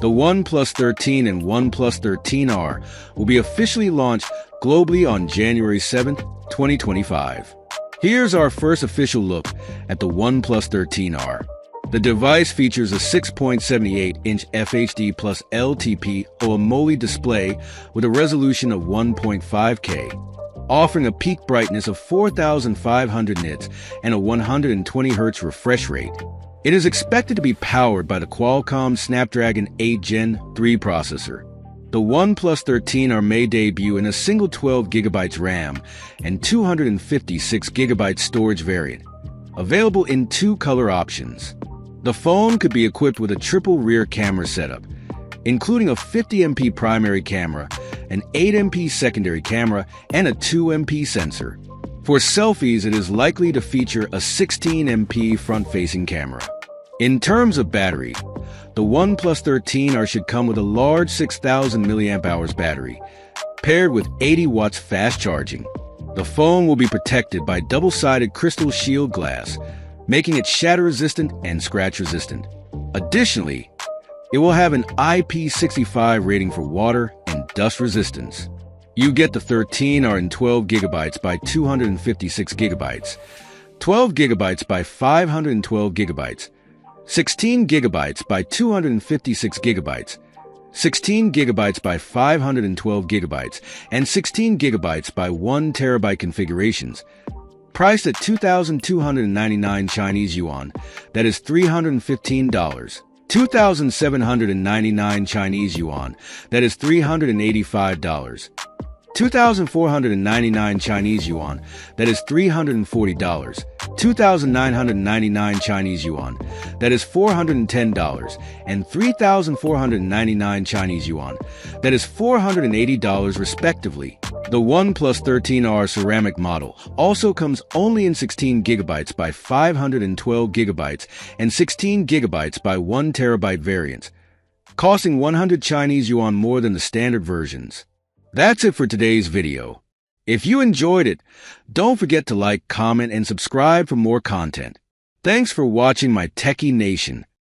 The OnePlus 13 and OnePlus 13R will be officially launched globally on January 7, 2025. Here's our first official look at the OnePlus 13R. The device features a 6.78-inch FHD plus LTP or AMOLED display with a resolution of 1.5K, offering a peak brightness of 4,500 nits and a 120 Hz refresh rate. It is expected to be powered by the Qualcomm Snapdragon 8 Gen 3 processor. The OnePlus 13R may debut in a single 12GB RAM and 256GB storage variant, available in two color options. The phone could be equipped with a triple rear camera setup, including a 50MP primary camera, an 8MP secondary camera, and a 2MP sensor. For selfies, it is likely to feature a 16MP front-facing camera. In terms of battery, the OnePlus 13R should come with a large 6,000 mAh battery, paired with 80 watts fast charging. The phone will be protected by double-sided crystal shield glass, making it shatter-resistant and scratch-resistant. Additionally, it will have an IP65 rating for water and dust resistance. You get the 13R in 12GB by 256GB, 12GB by 512GB, 16GB by 256GB, 16GB by 512GB, and 16GB by 1TB configurations. Priced at 2,299 Chinese yuan, that is $315. 2,799 Chinese yuan, that is $385. 2,499 Chinese yuan, that is $340. 2,999 Chinese yuan, that is $410, and 3,499 Chinese yuan, that is $480 respectively. The OnePlus 13R ceramic model also comes only in 16GB by 512GB and 16GB by 1TB variants, costing 100 Chinese yuan more than the standard versions. That's it for today's video. If you enjoyed it, don't forget to like, comment, and subscribe for more content. Thanks for watching my Techie Nation.